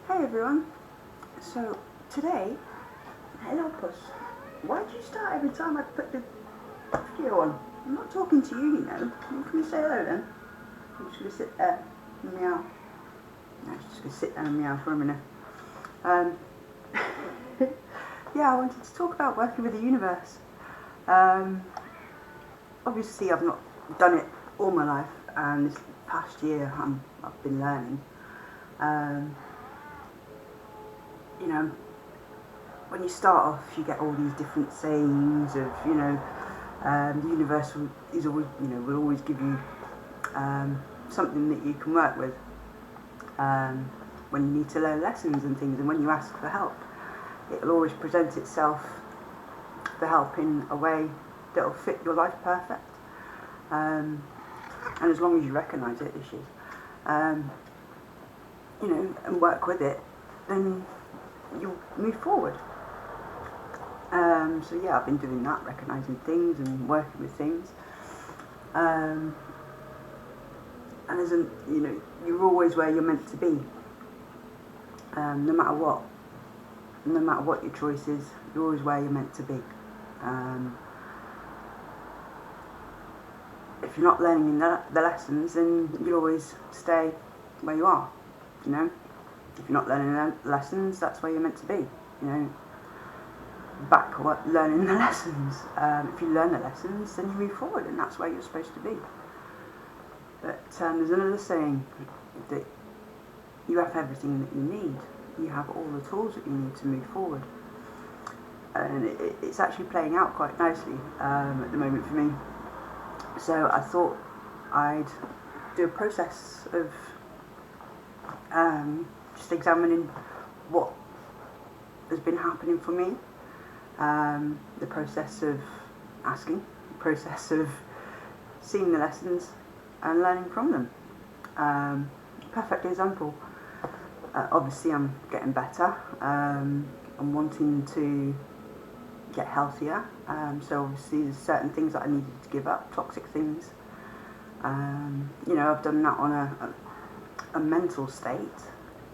Hey everyone, so today, hello puss, why do you start every time I put the video on? I'm not talking to you, you know. Can you say hello then? I'm just going to sit there and meow. No, I'm just going to sit there and meow for a minute. Yeah, I wanted to talk about working with the universe. Obviously I've not done it all my life, and this past year I've been learning. You know, when you start off, you get all these different sayings of, the universe is always, will always give you something that you can work with when you need to learn lessons and things, and when you ask for help, it'll always present itself for help in a way that'll fit your life perfect. And as long as you recognise it, and work with it, then you'll move forward. So yeah, I've been doing that, recognising things and working with things. And you're always where you're meant to be. No matter what your choice is, you're always where you're meant to be. If you're not learning the lessons, then you'll always stay where you are. If you're not learning the lessons, that's where you're meant to be. Learning the lessons. If you learn the lessons, then you move forward, and that's where you're supposed to be. But there's another saying that you have everything that you need. You have all the tools that you need to move forward, and it's actually playing out quite nicely at the moment for me. So I thought I'd do a process of just examining what has been happening for me. The process of asking, the process of seeing the lessons and learning from them. Perfect example. Obviously I'm getting better. I'm wanting to get healthier. So obviously there's certain things that I needed to give up, toxic things. I've done that on a mental state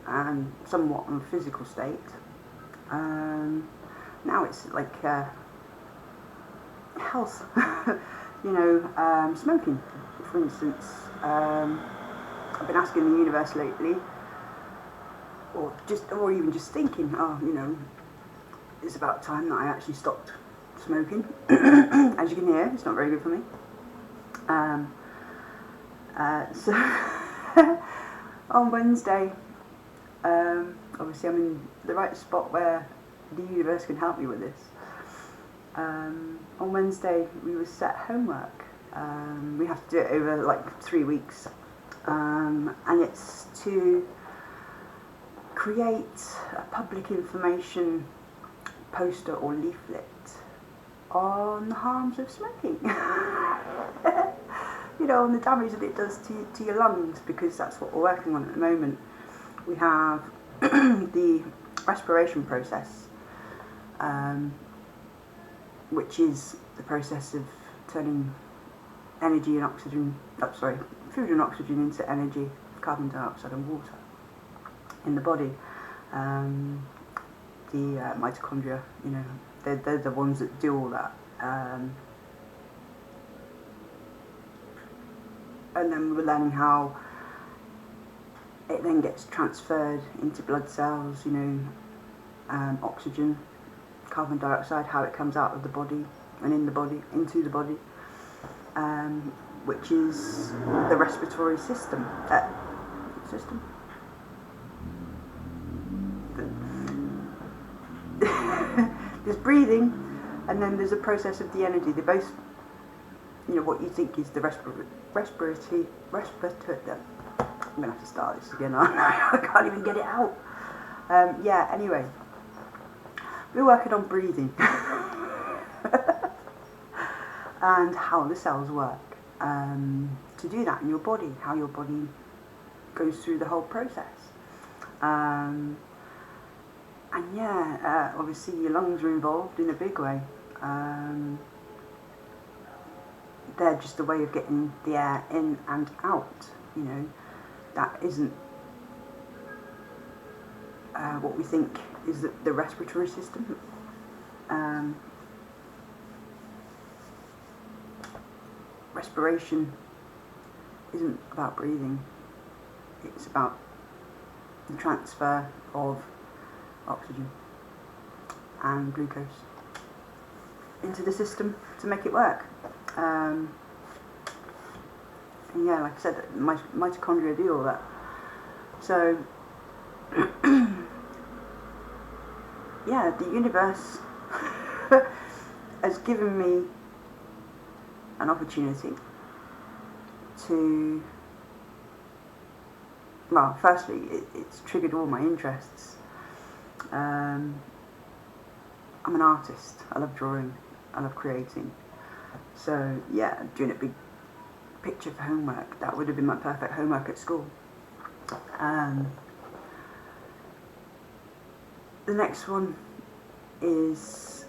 and somewhat on a physical state. Now it's like health, smoking, for instance. I've been asking the universe lately, or even just thinking, it's about time that I actually stopped smoking. As you can hear, it's not very good for me. So on Wednesday, obviously I'm in the right spot where the universe can help me with this. On Wednesday we were set homework. We have to do it over like 3 weeks, and it's to create a public information poster or leaflet on the harms of smoking. On the damage that it does to your lungs, because that's what we're working on at the moment. We have the respiration process, which is the process of turning food and oxygen into energy, carbon dioxide and water in the body. The mitochondria, they're the ones that do all that. And then we're learning how it then gets transferred into blood cells, oxygen, carbon dioxide, how it comes out of the body and into the body, which is the respiratory system. There's breathing, and then there's a process of the energy. They both, what you think is the respiratory. I'm gonna have to start this again, aren't I? I can't even get it out. Anyway, we're working on breathing and how the cells work to do that in your body, how your body goes through the whole process. Obviously your lungs are involved in a big way. They're just a way of getting the air in and out. That isn't what we think is the respiratory system. Respiration isn't about breathing, it's about the transfer of oxygen and glucose into the system to make it work. And yeah, like I said, mitochondria do all that. So yeah, the universe has given me an opportunity to, well, firstly, it's triggered all my interests. I'm an artist. I love drawing. I love creating. So yeah, doing a big picture for homework, that would have been my perfect homework at school. The next one is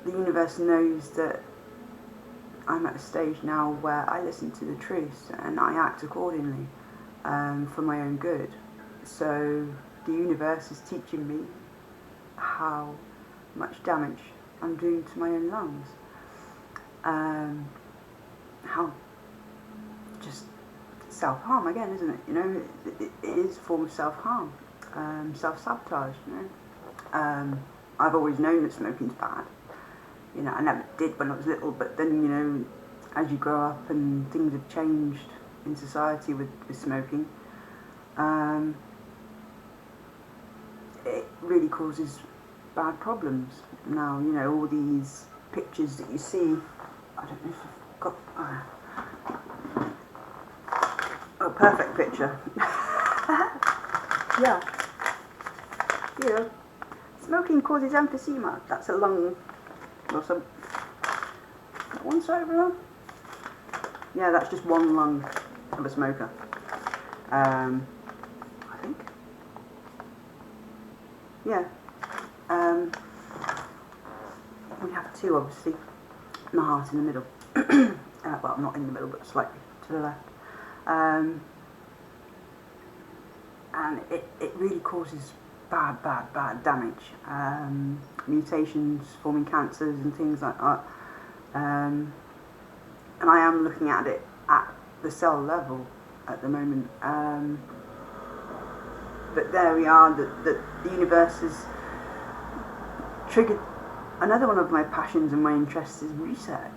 the universe knows that I'm at a stage now where I listen to the truth and I act accordingly for my own good. So the universe is teaching me how much damage I'm doing to my own lungs. How just self-harm again, isn't it? You know, it is a form of self-harm, self-sabotage, you know. I've always known that smoking's bad. You know, I never did when I was little, but then, you know, as you grow up and things have changed in society with smoking, it really causes bad problems. Now, you know, all these pictures that you see, I don't know if I've got a perfect picture. Yeah. You know, smoking causes emphysema. That's a lung, or some, one side of a lung? Yeah, that's just one lung of a smoker. I think. Yeah. We have two, obviously, and the heart in the middle. Well, not in the middle, but slightly to the left. And it really causes bad damage. Mutations forming cancers and things like that. And I am looking at it at the cell level at the moment. But there we are, the universe has triggered another one of my passions and my interests is research.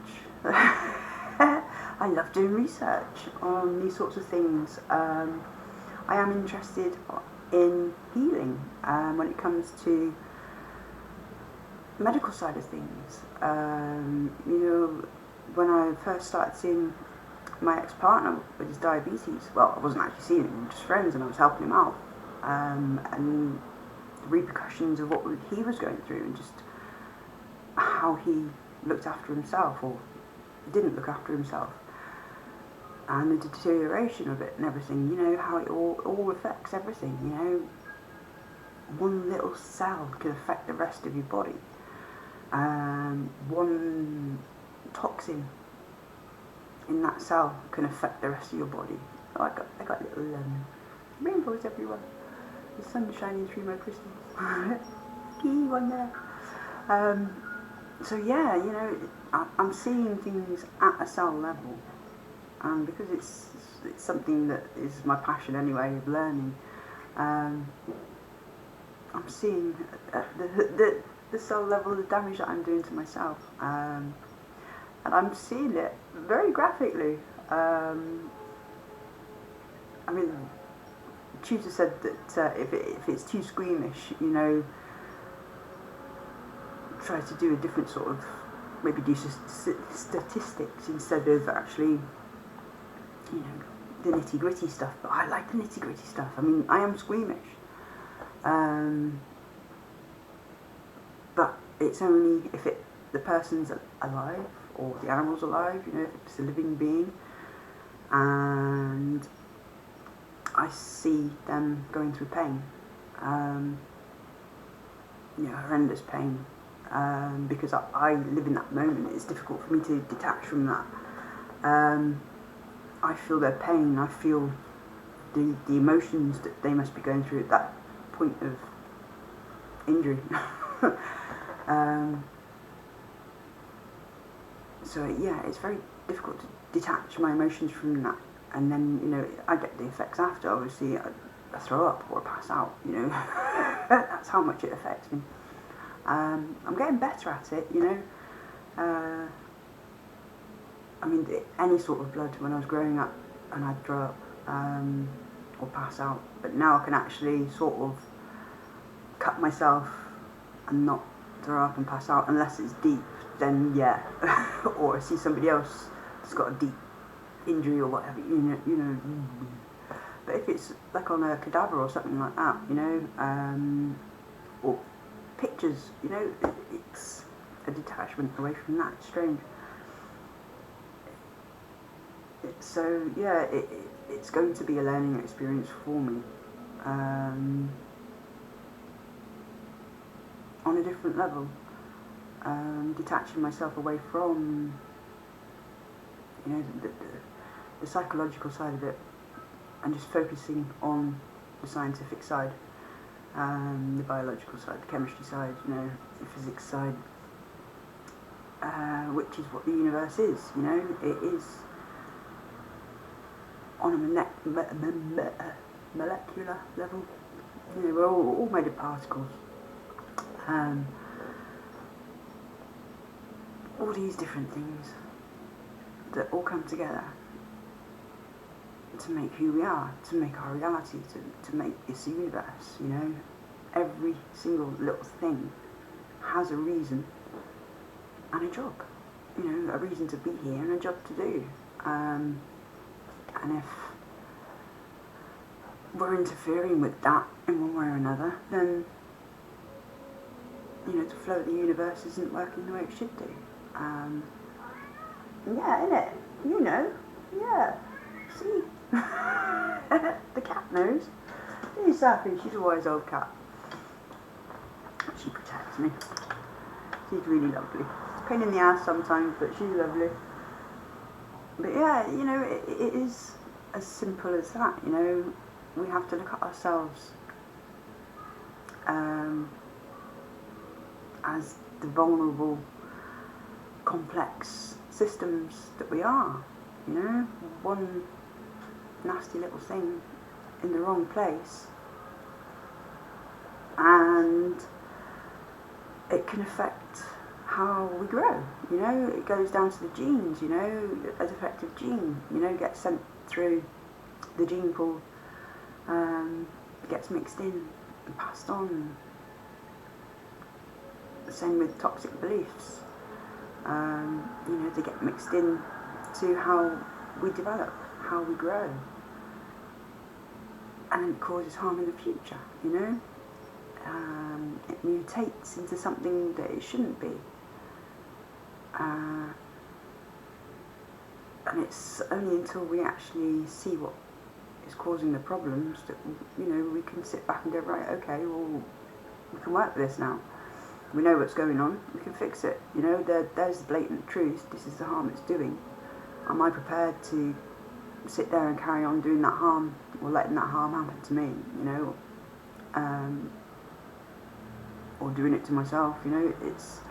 I love doing research on these sorts of things. I am interested in healing when it comes to medical side of things. You know, when I first started seeing my ex-partner with his diabetes, well, I wasn't actually seeing him, we were just friends, and I was helping him out. And the repercussions of what he was going through, and just how he looked after himself or didn't look after himself, and the deterioration of it and everything, you know, how it all affects everything, you know. One little cell can affect the rest of your body. One toxin in that cell can affect the rest of your body. Oh, I got little rainbows everywhere. The sun's shining through my crystals. Key one there. So yeah, you know, I'm seeing things at a cell level, and because it's something that is my passion anyway of learning, I'm seeing at the cell level the damage that I'm doing to myself, and I'm seeing it very graphically. I mean, the tutor said that if it's too squeamish, you know, try to do a different sort of, maybe do statistics instead of actually, you know, the nitty-gritty stuff. But I like the nitty-gritty stuff. I mean, I am squeamish, but it's only if the person's alive or the animal's alive, you know, if it's a living being, and I see them going through pain, you know, horrendous pain. Because I live in that moment, it's difficult for me to detach from that. I feel their pain, I feel the emotions that they must be going through at that point of injury. So yeah, it's very difficult to detach my emotions from that, and then, you know, I get the effects after. Obviously, I throw up or pass out, you know. That's how much it affects me. I'm getting better at it, you know. I mean, any sort of blood when I was growing up, and I'd throw up or pass out, but now I can actually sort of cut myself and not throw up and pass out unless it's deep. Then yeah, or I see somebody else that's got a deep injury or whatever, you know. But if it's like on a cadaver or something like that, you know, or pictures, you know, it's a detachment away from that. It's strange. So yeah, it's going to be a learning experience for me, on a different level. Detaching myself away from, you know, the psychological side of it, and just focusing on the scientific side, the biological side, the chemistry side, you know, the physics side, which is what the universe is. You know, it is on a molecular level. You know, we're all made of particles. All these different things that all come together to make who we are, to make our reality, to make this universe, you know. Every single little thing has a reason and a job, you know, a reason to be here and a job to do. And if we're interfering with that in one way or another, then, you know, the flow of the universe isn't working the way it should do. Yeah, innit? You know. Yeah. See? The cat knows. She's happy. She's a wise old cat. She protects me. She's really lovely. Pain in the ass sometimes, but she's lovely. But yeah, you know, it is as simple as that, you know. We have to look at ourselves as the vulnerable, complex systems that we are, you know. One nasty little thing in the wrong place, and it can affect how we grow, you know. It goes down to the genes, you know. A defective gene, you know, gets sent through the gene pool, gets mixed in and passed on. The same with toxic beliefs. You know, they get mixed in to how we develop, how we grow, and it causes harm in the future, you know. It mutates into something that it shouldn't be, and it's only until we actually see what is causing the problems that, you know, we can sit back and go, right, okay, well, we can work with this now. We know what's going on, we can fix it, you know. There's the blatant truth. This is the harm it's doing. Am I prepared to sit there and carry on doing that harm, or letting that harm happen to me, you know, or doing it to myself, you know? It's,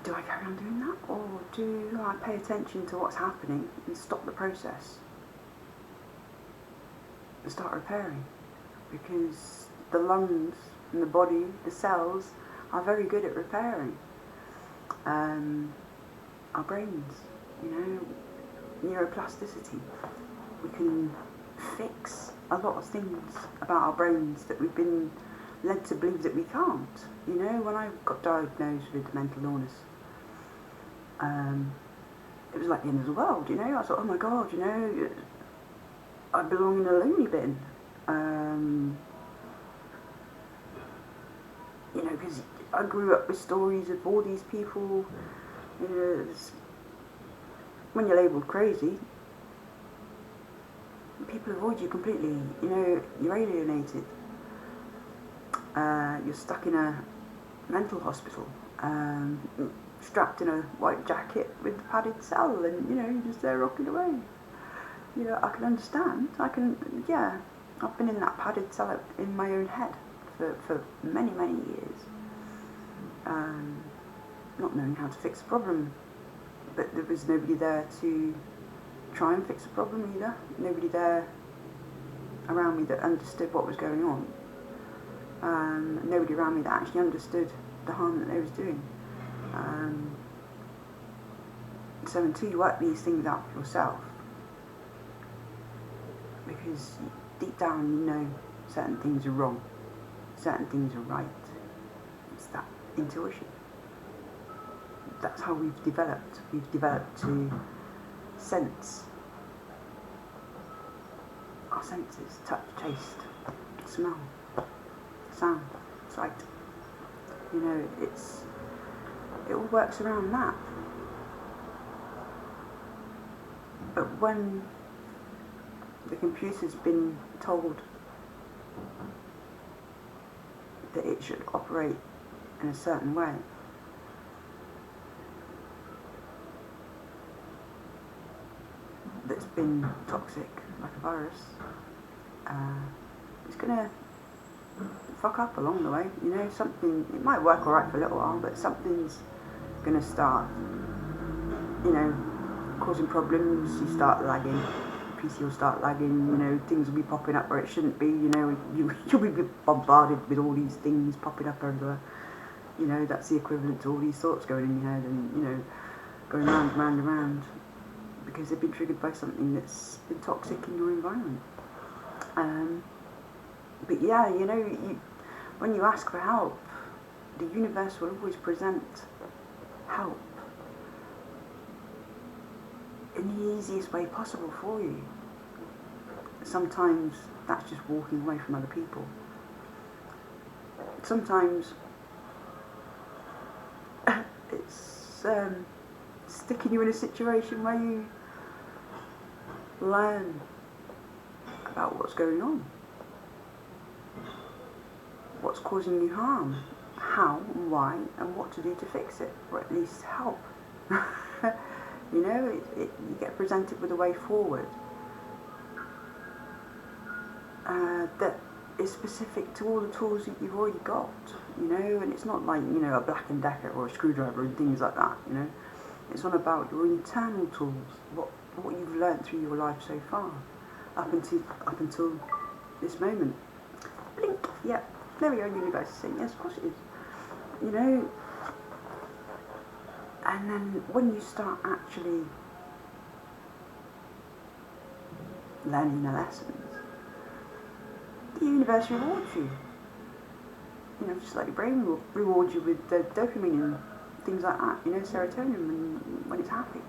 do I carry on doing that, or do I pay attention to what's happening and stop the process and start repairing? Because the lungs and the body, the cells, are very good at repairing. Our brains, you know, neuroplasticity. We can fix a lot of things about our brains that we've been led to believe that we can't. You know, when I got diagnosed with mental illness, it was like the end of the world, you know. I thought, oh my God, you know, I belong in a loony bin. You know, because I grew up with stories of all these people, you know. When you're labelled crazy, people avoid you completely, you know. You're alienated. You're stuck in a mental hospital, strapped in a white jacket with a padded cell, and, you know, you're just there rocking away. You know, I can understand. I've been in that padded cell in my own head for many, many years, not knowing how to fix the problem. But there was nobody there to try and fix the problem either. Nobody there around me that understood what was going on. Nobody around me that actually understood the harm that they was doing. So until you work these things out for yourself, because deep down you know certain things are wrong, certain things are right. It's that intuition. That's how we've developed. We've developed to sense our senses: touch, taste, smell, sound, sight. You know, it all works around that. But when the computer's been told that it should operate in a certain way, that's been toxic, like a virus, it's gonna fuck up along the way. You know, something, it might work alright for a little while, but something's gonna start, you know, causing problems. You start lagging, PC will start lagging, you know, things will be popping up where it shouldn't be, you know, you'll be bombarded with all these things popping up everywhere. You know, that's the equivalent to all these thoughts going in your head and, you know, going round and round and round, because they've been triggered by something that's been toxic in your environment. But yeah, you know, when you ask for help, the universe will always present help in the easiest way possible for you. Sometimes that's just walking away from other people. Sometimes it's sticking you in a situation where you learn about what's going on, what's causing you harm, how and why, and what to do to fix it, or at least help. You know, you get presented with a way forward that is specific to all the tools that you've already got, you know, and it's not like, you know, a Black & Decker or a screwdriver and things like that, you know. It's all about your internal tools, what you've learnt through your life so far, up until this moment. Blink, yeah, there we go, universe is saying, yes, of course it is. You know, and then when you start actually learning the lessons, the universe rewards you. You know, just like your brain will reward you with dopamine and things like that, you know, serotonin when it's happy.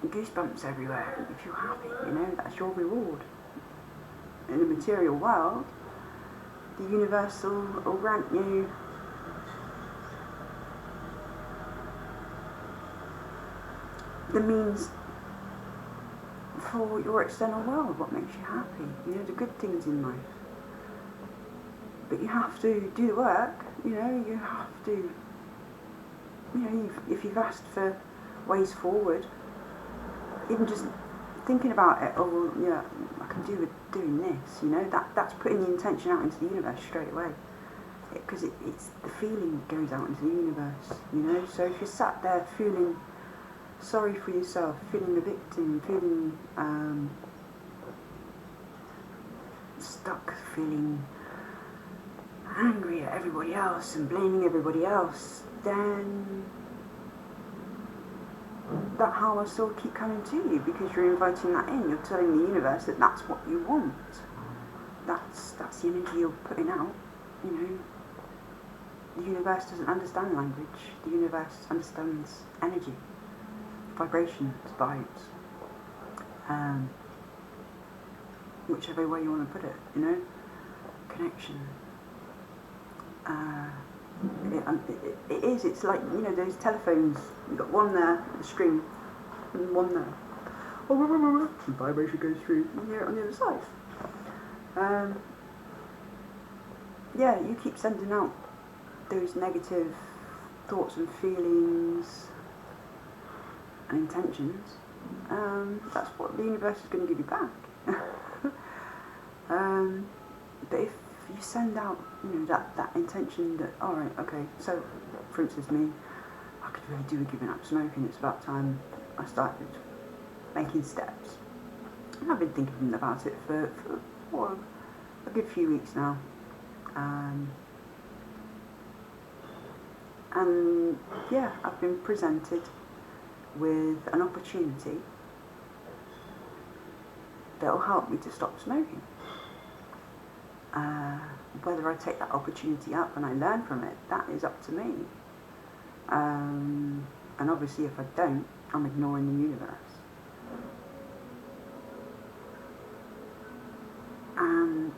And goosebumps everywhere if you're happy, you know, that's your reward. In the material world, the universe will grant you the means for your external world, what makes you happy, you know, the good things in life. But you have to do the work, you know, you have to, you know, if you've asked for ways forward, even just thinking about it, oh, well, yeah, I can do with doing this, you know, that's putting the intention out into the universe straight away. Because it's the feeling that goes out into the universe, you know. So if you're sat there feeling sorry for yourself, feeling a victim, feeling stuck, feeling angry at everybody else and blaming everybody else, then that harm will still keep coming to you because you're inviting that in. You're telling the universe that that's what you want. That's the energy you're putting out, you know. The universe doesn't understand language. The universe understands energy, vibrations, vibes, whichever way you want to put it, you know, connection. It's like, you know, those telephones, you've got one there, the string, and one there. And vibration goes through, and you hear it on the other side. Yeah, you keep sending out those negative thoughts and feelings and intentions, that's what the universe is going to give you back. But if you send out, that intention that, all right, okay, so for instance, me, I could really do with giving up smoking. It's about time I started making steps. And I've been thinking about it for a good few weeks now. And yeah, I've been presented with an opportunity that will help me to stop smoking. Whether I take that opportunity up and I learn from it, that is up to me. And obviously if I don't, I'm ignoring the universe. And,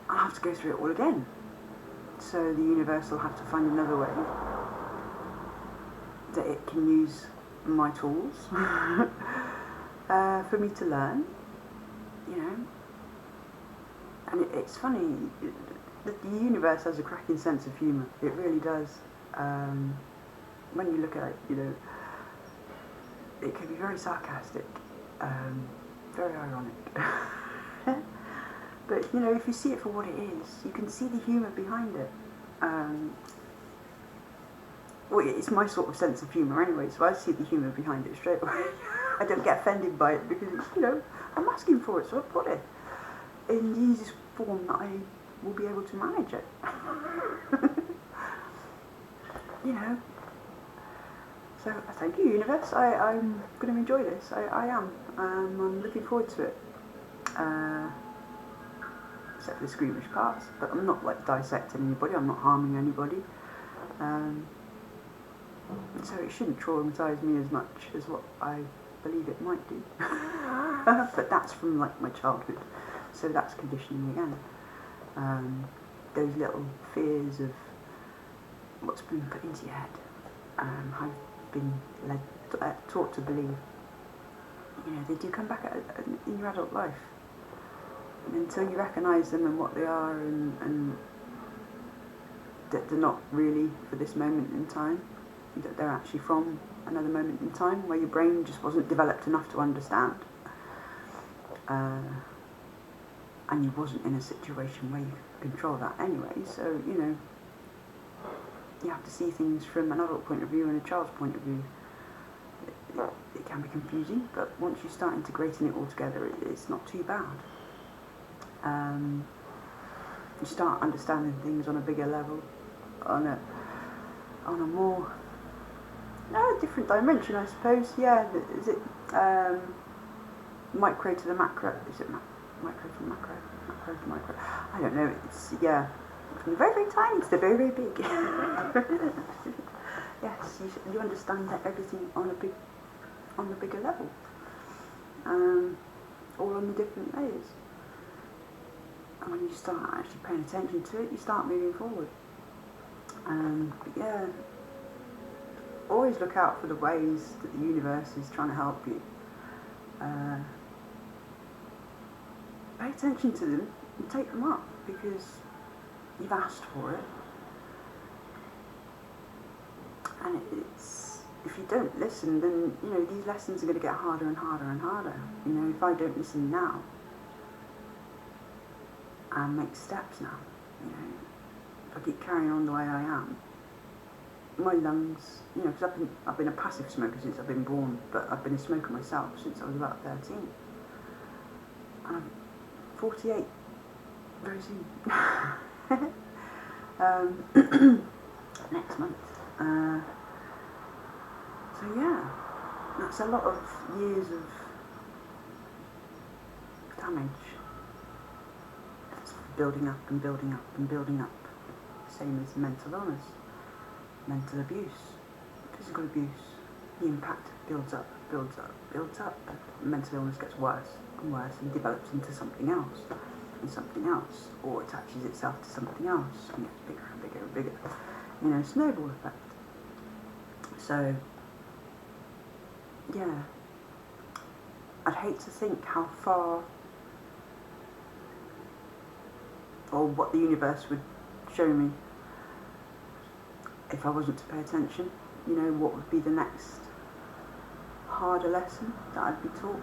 I'll have to go through it all again. So the universe will have to find another way that it can use my tools for me to learn, And it's funny, the universe has a cracking sense of humour. It really does. When you look at it, it can be very sarcastic, very ironic. But, if you see it for what it is, you can see the humour behind it. Well, it's my sort of sense of humour anyway, so I see the humour behind it straight away. I don't get offended by it because, I'm asking for it, so I put it in the easiest form that I will be able to manage it. So thank you, universe. I'm going to enjoy this. I am. I'm looking forward to it. Except for the squeamish parts, but I'm not dissecting anybody. I'm not harming anybody. So it shouldn't traumatise me as much as what I believe it might do. But that's from my childhood, so that's conditioning again. Those little fears of what's been put into your head, have been taught to believe. They do come back in your adult life, and until you recognise them and what they are, and that they're not really for this moment in time, that they're actually from another moment in time where your brain just wasn't developed enough to understand, and you wasn't in a situation where you could control that anyway, so you have to see things from an adult point of view and a child's point of view. It can be confusing, but once you start integrating it all together, it's not too bad. You start understanding things on a bigger level, on a more different dimension, I suppose. Yeah, is it micro to the macro? Is it micro to macro? Macro to micro? I don't know. It's from the very, very tiny to the very, very big. Yes, you understand that everything on the bigger level, all on the different layers. And when you start actually paying attention to it, you start moving forward. But yeah, always look out for the ways that the universe is trying to help you. Pay attention to them and take them up, because you've asked for it. And it's, if you don't listen, then these lessons are going to get harder and harder and harder. If I don't listen now and make steps now, if I keep carrying on the way I am, my lungs, because I've been a passive smoker since I've been born, but I've been a smoker myself since I was about 13. And I'm 48 very soon. Next month. So yeah, that's a lot of years of damage. It's building up and building up and building up. Same as mental illness, mental abuse, physical abuse. The impact builds up, builds up, builds up. Mental illness gets worse and worse and develops into something else and something else, or attaches itself to something else and gets bigger and bigger and bigger. Snowball effect. So yeah, I'd hate to think how far, or what the universe would show me if I wasn't to pay attention. What would be the next harder lesson that I'd be taught.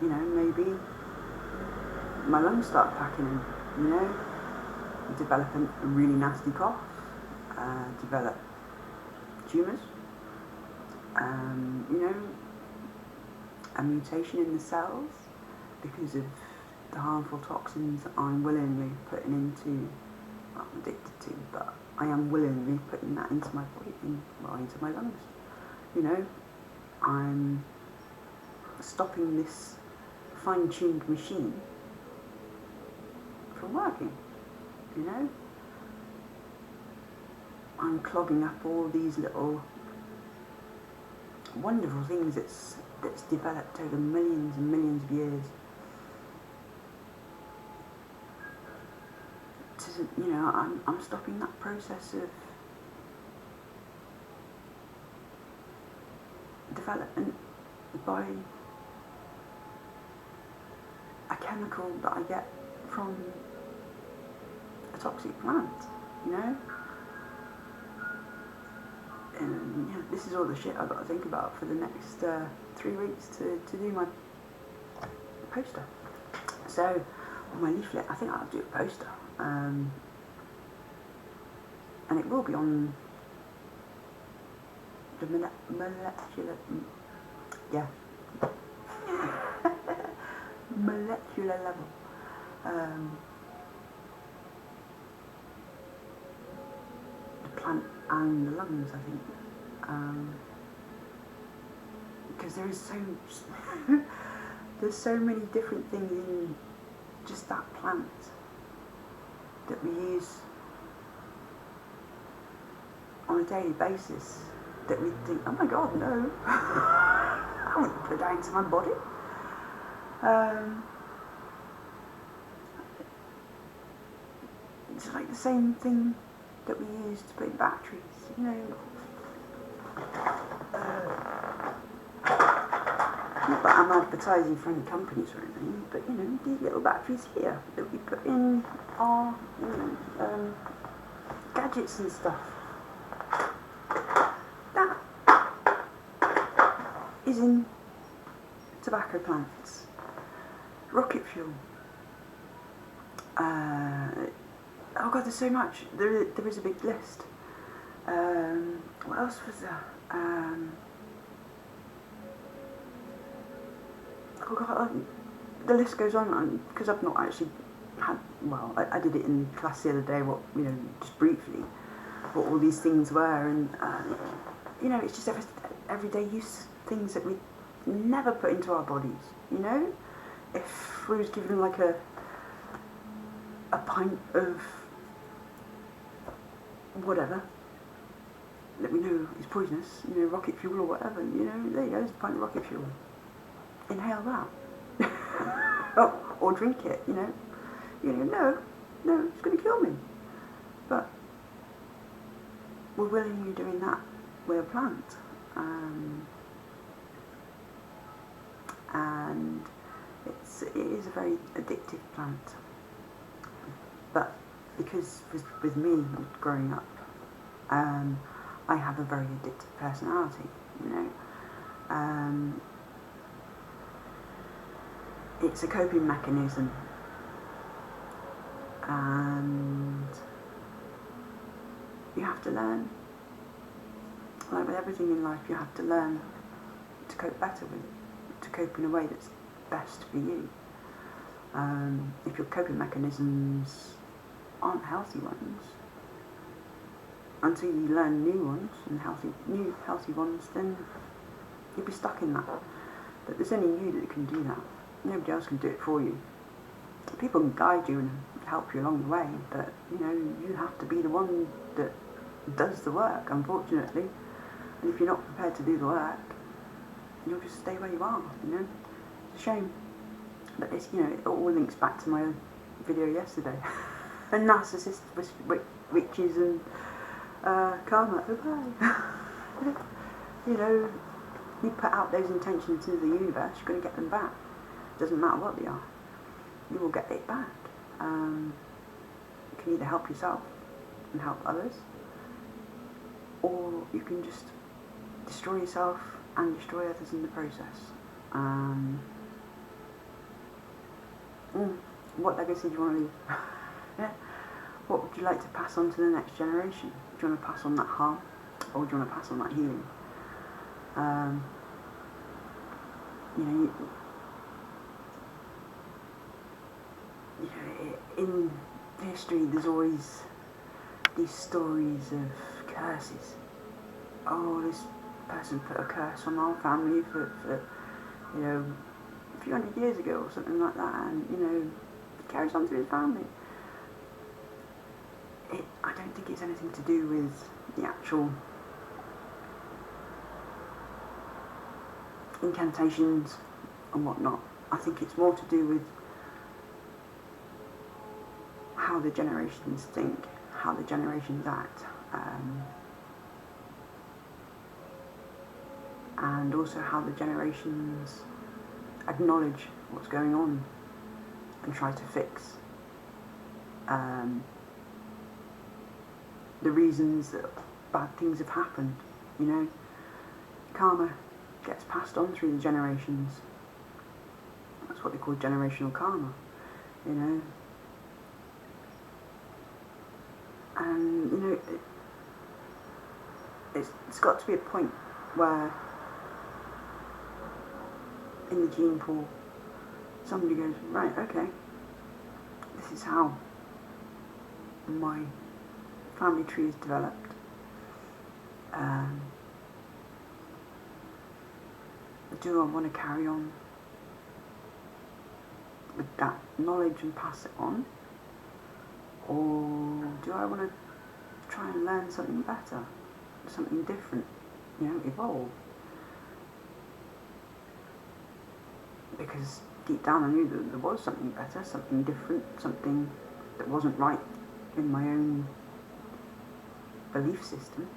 Maybe my lungs start packing in, you know, develop a really nasty cough, develop tumours, you know, a mutation in the cells because of the harmful toxins I'm willingly putting into, well, I'm addicted to, but I am willingly putting that into my body, into my lungs. You know, I'm stopping this fine-tuned machine from working, you know. I'm clogging up all these little wonderful things that's developed over millions and millions of years. You know, I'm stopping that process of development by a chemical that I get from a toxic plant, you know. And yeah, this is all the shit I've got to think about for the next 3 weeks to do my poster. So, on my leaflet, I think I'll do a poster. And it will be on the molecular, molecular level. The plant and the lungs, I think. Because there is there's so many different things in just that plant that we use on a daily basis that we think, oh my god, no, I wouldn't put that into my body. It's like the same thing that we use to put in batteries, you know. Not that I'm advertising for any companies or anything, but you know, these little batteries here that we put in our gadgets and stuff. That is in tobacco plants. Rocket fuel. Oh god, there's so much. There is a big list. What else was there? Oh god, the list goes on, because I've not actually had, well, I did it in class the other day, you know, just briefly, what all these things were, and you know, it's just everyday use things that we never put into our bodies, you know? If we was given like a pint of whatever that we know is poisonous, you know, rocket fuel or whatever, you know, there you go, there's a pint of rocket fuel. Inhale that. or drink it, you know. You know, no, it's going to kill me. But we're willingly doing that with a plant. And it is a very addictive plant. But because with me growing up, I have a very addictive personality, you know. It's a coping mechanism, and you have to learn, like with everything in life, you have to learn to cope better with it, to cope in a way that's best for you. If your coping mechanisms aren't healthy ones, until you learn new ones and new healthy ones, then you'll be stuck in that. But there's only you that can do that. Nobody else can do it for you. People can guide you and help you along the way, but you know, you have to be the one that does the work, unfortunately. And if you're not prepared to do the work, you'll just stay where you are, you know. It's a shame. But it's, you know, it all links back to my video yesterday. And narcissists, witches and karma. Bye. You know, you put out those intentions into the universe, you're going to get them back. Doesn't matter what they are, you will get it back. You can either help yourself and help others, or you can just destroy yourself and destroy others in the process. what legacy do you want to leave? Yeah. What would you like to pass on to the next generation? Do you want to pass on that harm, or do you want to pass on that healing? In history, there's always these stories of curses. Oh, this person put a curse on our family for a few hundred years ago or something like that, and it carries on through his family. I don't think it's anything to do with the actual incantations and whatnot. I think it's more to do with how the generations think, how the generations act, and also how the generations acknowledge what's going on and try to fix the reasons that bad things have happened. Karma gets passed on through the generations. That's what they call generational karma, and it's got to be a point where in the gene pool somebody goes, right, okay, this is how my family tree is developed. Do I want to carry on with that knowledge and pass it on, or do I want to try and learn something better, something different, evolve? Because deep down I knew that there was something better, something different, something that wasn't right in my own belief system.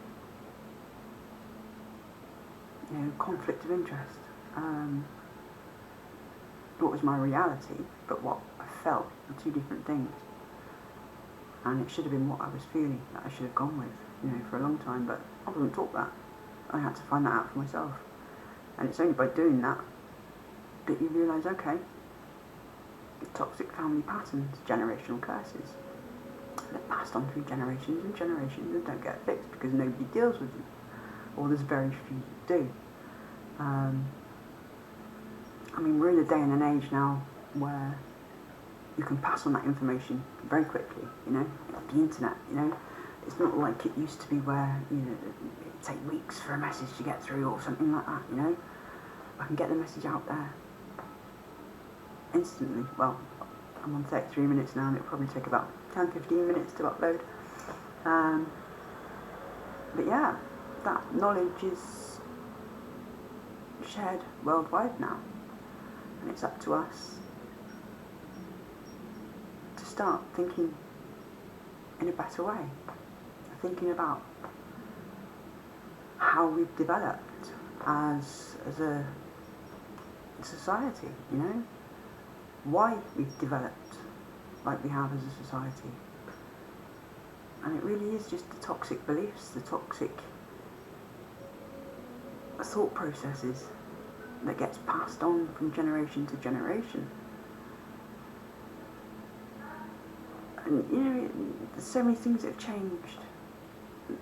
Conflict of interest. What was my reality, but what I felt were two different things. And it should have been what I was feeling that I should have gone with, for a long time, but I wasn't taught that. I had to find that out for myself. And it's only by doing that that you realise, okay, toxic family patterns, generational curses, they're passed on through generations and generations and don't get fixed because nobody deals with them, or there's very few that do. We're in a day and an age now where you can pass on that information very quickly, the internet, it's not like it used to be where, it'd take weeks for a message to get through or something like that, I can get the message out there instantly. Well, I'm on 33 minutes now and it'll probably take about 10-15 minutes to upload. But yeah, that knowledge is shared worldwide now, and it's up to us to start thinking in a better way, thinking about how we've developed as a society, why we've developed like we have as a society. And it really is just the toxic beliefs, the toxic thought processes that gets passed on from generation to generation. And there's so many things that have changed.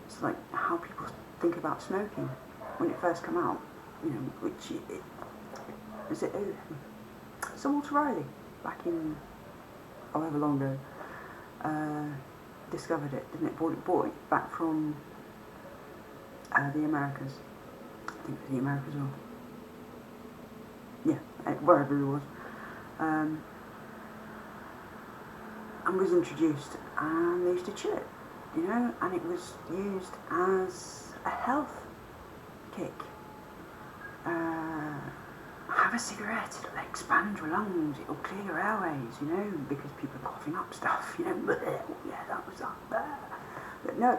It's like how people think about smoking when it first came out, which is it Sir Walter Riley back in however long ago discovered it, didn't it? Brought it back from the Americas. I think it was the Americas, or wherever it was, and was introduced, and they used to chill it, and it was used as a health kick. Have a cigarette, it'll expand your lungs, it'll clear your airways, because people are coughing up stuff, yeah, that was that. But no,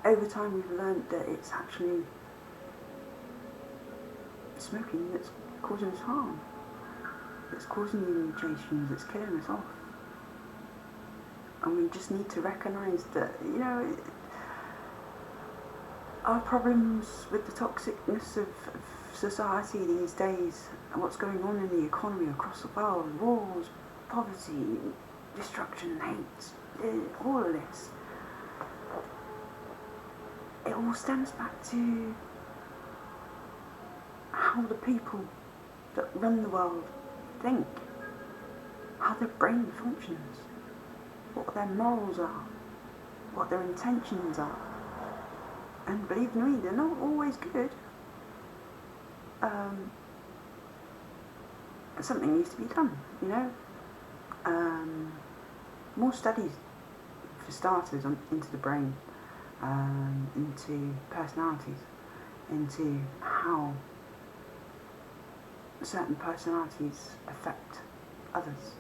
over time we've learned that it's actually smoking that's causing us harm, that's causing the irritations, that's killing us off. And we just need to recognise that, our problems with the toxicness of society these days and what's going on in the economy across the world, wars, poverty, destruction, hate, all of this, it all stems back to how the people that run the world think, how their brain functions, what their morals are, what their intentions are. And believe me, they're not always good. Something needs to be done, you know. More studies, for starters, into the brain, into personalities, into how certain personalities affect others,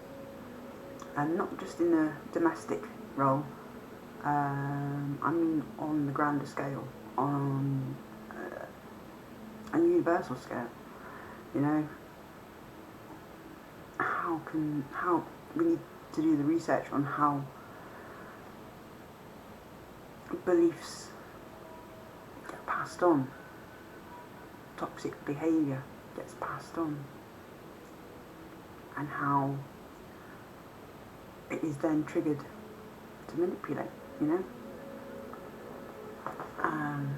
and not just in a domestic role. I mean on the grander scale, on a universal scale. You know, how we need to do the research on how beliefs get passed on, toxic behaviour gets passed on, and how it is then triggered to manipulate, you know,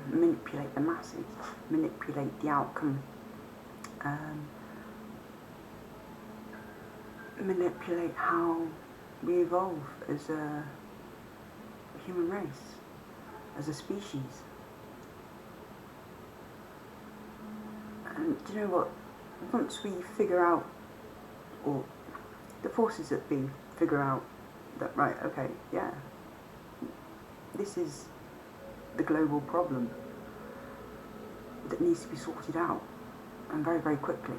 manipulate the masses, manipulate the outcome, manipulate how we evolve as a human race, as a species. And do you know what? Once we figure out, or the forces that be figure out that, right, okay, yeah, this is the global problem that needs to be sorted out, and very, very quickly.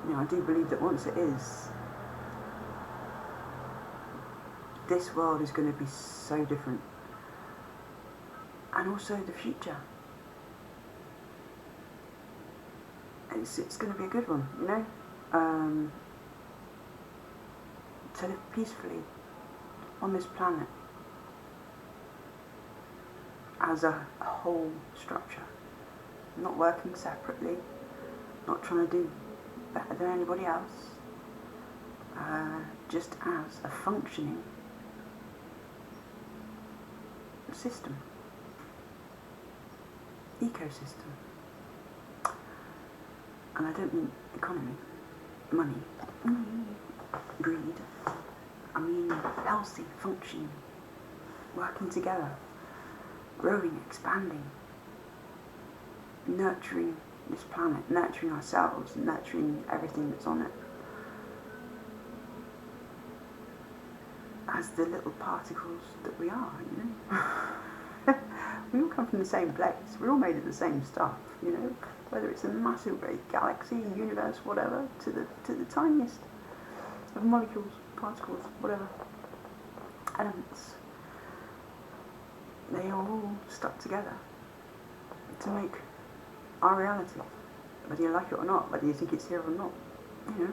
You know, I do believe that once it is, this world is going to be so different. And also the future. It's going to be a good one, you know? To live peacefully on this planet as a whole structure. Not working separately, not trying to do better than anybody else, just as a functioning system, ecosystem. And I don't mean economy, money, greed. I mean healthy, functioning, working together, growing, expanding, nurturing this planet, nurturing ourselves, nurturing everything that's on it. As the little particles that we are, you know. We all come from the same place. We're all made of the same stuff, you know. Whether it's a massive great galaxy, universe, whatever, to the tiniest of molecules, particles, whatever, elements. They are all stuck together to make our reality, whether you like it or not, whether you think it's here or not. You know,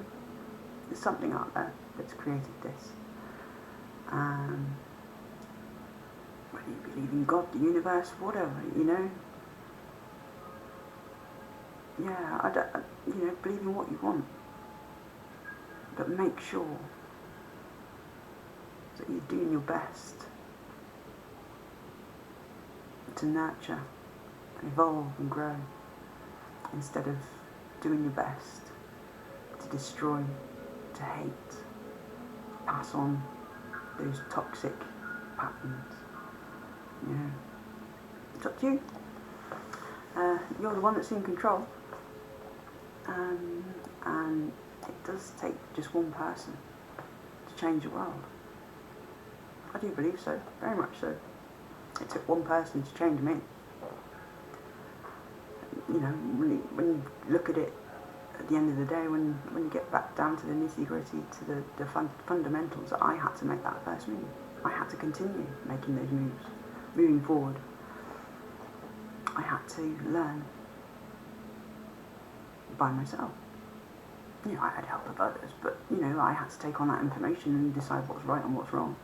there's something out there that's created this. Whether you believe in God, the universe, whatever, you know. Yeah, you know, believe in what you want, but make sure that you're doing your best to nurture, evolve and grow, instead of doing your best to destroy, to hate, pass on those toxic patterns. You know, it's up to you. You're the one that's in control, and it does take just one person to change the world. I do believe so, very much so. It took one person to change me. You know, when you look at it at the end of the day, when you get back down to the nitty-gritty, to the fundamentals, I had to make that first move. I had to continue making those moves, moving forward. I had to learn by myself. You know, I had help of others, but, you know, I had to take on that information and decide what's right and what's wrong.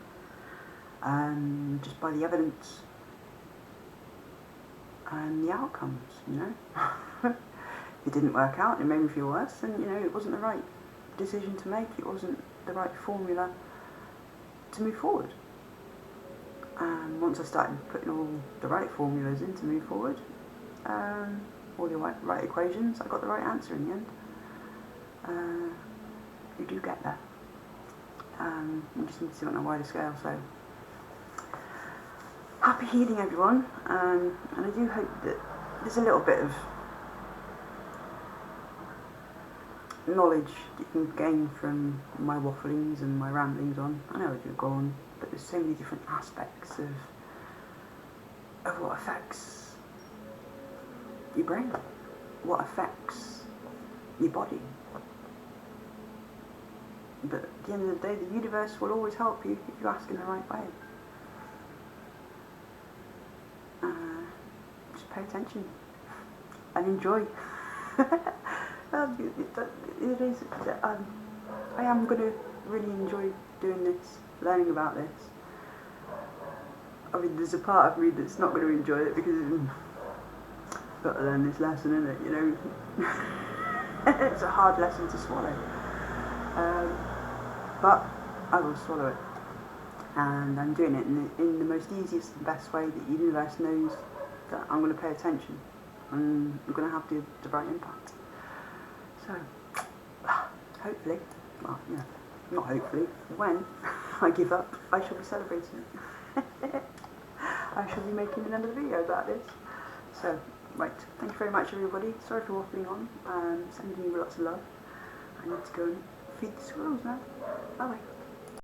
Just by the evidence and the outcomes, you know. If it didn't work out and it made me feel worse, then, you know, it wasn't the right decision to make. It wasn't the right formula to move forward. And once I started putting all the right formulas in to move forward, all the right equations, I got the right answer in the end. You do get there. You just need to see it on a wider scale. So, happy healing, everyone, and I do hope that there's a little bit of knowledge you can gain from my wafflings and my ramblings on. I know I do go on, but there's so many different aspects of what affects your brain, what affects your body. But at the end of the day, the universe will always help you if you ask in the right way. Just pay attention and enjoy. It is. I am going to really enjoy doing this, learning about this. I mean, there's a part of me that's not going to enjoy it because I've got to learn this lesson, isn't it? You know, it's a hard lesson to swallow. But I will swallow it, and I'm doing it in the most easiest and best way that the universe knows that I'm going to pay attention and I'm going to have the right impact. So, hopefully, well, yeah, not hopefully, when I give up, I shall be celebrating it. I shall be making another video about this. So, right, thank you very much, everybody. Sorry for waffling on, sending you lots of love. I need to go and feed the squirrels now. Bye bye.